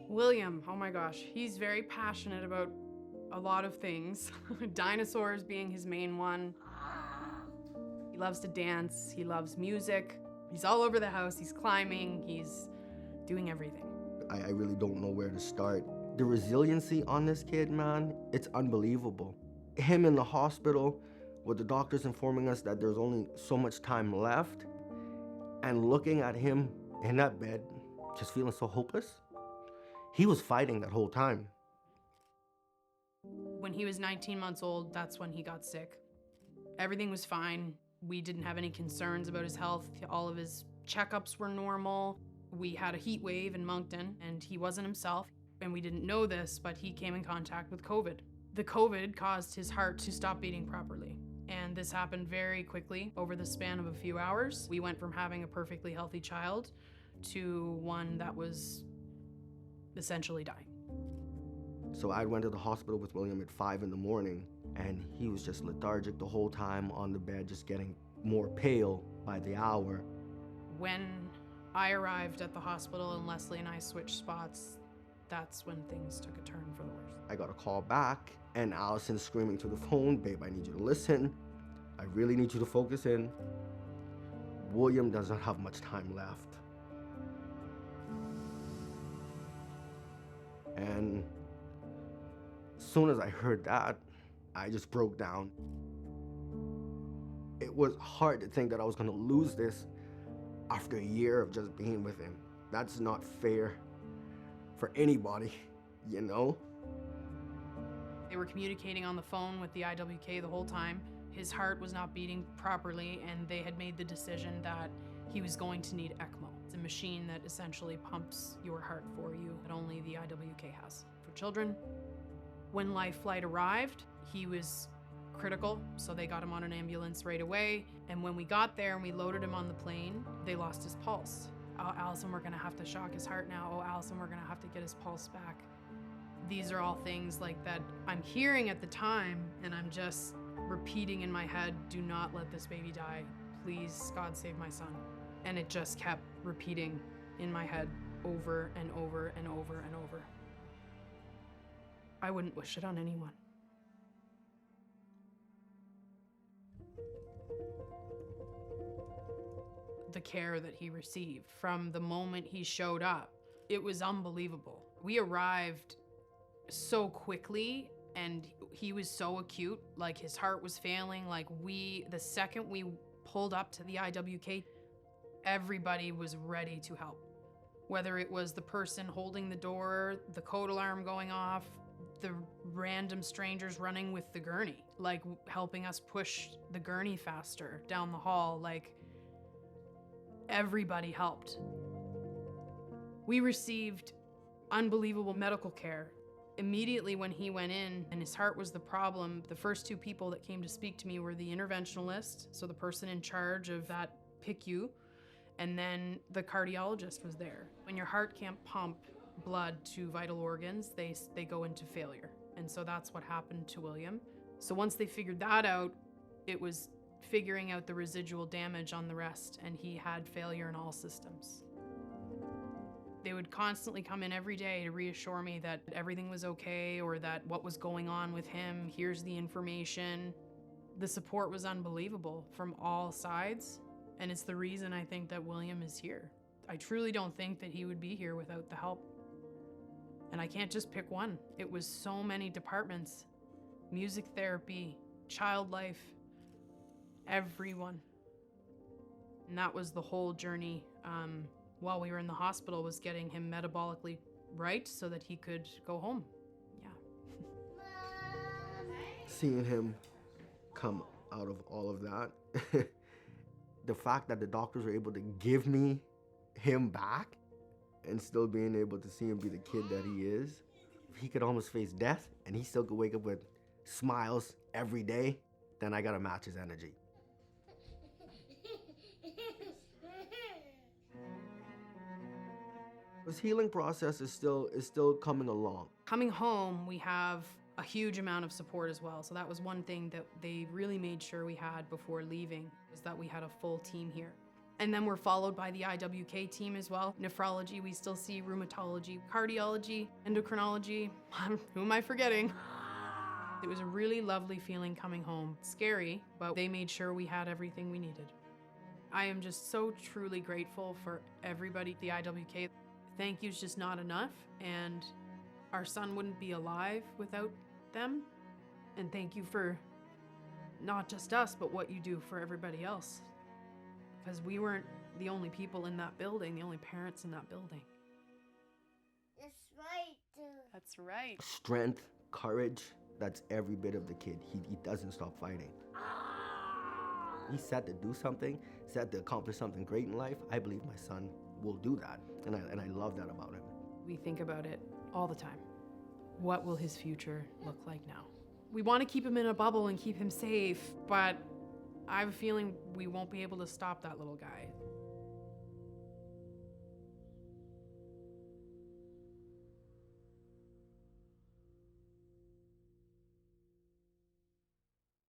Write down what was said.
William, oh my gosh, he's very passionate about a lot of things. Dinosaurs being his main one. He loves to dance, he loves music. He's all over the house, he's climbing, he's doing everything. I really don't know where to start. The resiliency on this kid, man, it's unbelievable. Him in the hospital with the doctors informing us that there's only so much time left, and looking at him in that bed, just feeling so hopeless. He was fighting that whole time. When he was 19 months old, that's when he got sick. Everything was fine. We didn't have any concerns about his health. All of his checkups were normal. We had a heat wave in Moncton, and he wasn't himself. And we didn't know this, but he came in contact with COVID. The COVID caused his heart to stop beating properly. And this happened very quickly over the span of a few hours. We went from having a perfectly healthy child to one that was essentially dying. So I went to the hospital with William at 5 in the morning, and he was just lethargic the whole time on the bed, just getting more pale by the hour. When I arrived at the hospital and Leslie and I switched spots, that's when things took a turn for the worse. I got a call back, and Alison screaming to the phone, "Babe, I need you to listen. I really need you to focus in. William doesn't have much time left." And as soon as I heard that, I just broke down. It was hard to think that I was gonna lose this after a year of just being with him. That's not fair for anybody, you know? They were communicating on the phone with the IWK the whole time. His heart was not beating properly, and they had made the decision that he was going to need ECMO. It's a machine that essentially pumps your heart for you that only the IWK has for children. When Life Flight arrived, he was critical, so they got him on an ambulance right away. And when we got there and we loaded him on the plane, they lost his pulse. "Oh, Alison, we're gonna have to shock his heart now. Oh, Alison, we're gonna have to get his pulse back." These are all things like that I'm hearing at the time, and I'm just repeating in my head, "Do not let this baby die. Please, God save my son." And it just kept repeating in my head over and over and over and over. I wouldn't wish it on anyone. The care that he received from the moment he showed up, it was unbelievable. We arrived so quickly, and he was so acute, like his heart was failing. Like the second we pulled up to the IWK, everybody was ready to help. Whether it was the person holding the door, the code alarm going off, the random strangers running with the gurney, like helping us push the gurney faster down the hall, like everybody helped. We received unbelievable medical care. Immediately when he went in and his heart was the problem, the first two people that came to speak to me were the interventionalist, so the person in charge of that PICU, and then the cardiologist was there. When your heart can't pump blood to vital organs, they go into failure. And so that's what happened to William. So once they figured that out, it was figuring out the residual damage on the rest, and he had failure in all systems. They would constantly come in every day to reassure me that everything was okay, or that what was going on with him, here's the information. The support was unbelievable from all sides, and it's the reason I think that William is here. I truly don't think that he would be here without the help. And I can't just pick one. It was so many departments: music therapy, child life, everyone. And that was the whole journey while we were in the hospital, was getting him metabolically right so that he could go home. Yeah. Seeing him come out of all of that, the fact that the doctors were able to give me him back and still being able to see him be the kid that he is. He could almost face death and he still could wake up with smiles every day, then I gotta match his energy. His healing process is still coming along. Coming home, we have a huge amount of support as well. So that was one thing that they really made sure we had before leaving, was that we had a full team here. And then we're followed by the IWK team as well. Nephrology, we still see rheumatology, cardiology, endocrinology. Who am I forgetting? It was a really lovely feeling coming home. Scary, but they made sure we had everything we needed. I am just so truly grateful for everybody at the IWK. Thank you's just not enough, and our son wouldn't be alive without them. And thank you for not just us, but what you do for everybody else. Because we weren't the only people in that building, the only parents in that building. That's right. That's right. Strength, courage, that's every bit of the kid. He doesn't stop fighting. He's set to do something, set to accomplish something great in life. I believe my son will do that, and I love that about him. We think about it all the time. What will his future look like now? We want to keep him in a bubble and keep him safe, but I have a feeling we won't be able to stop that little guy.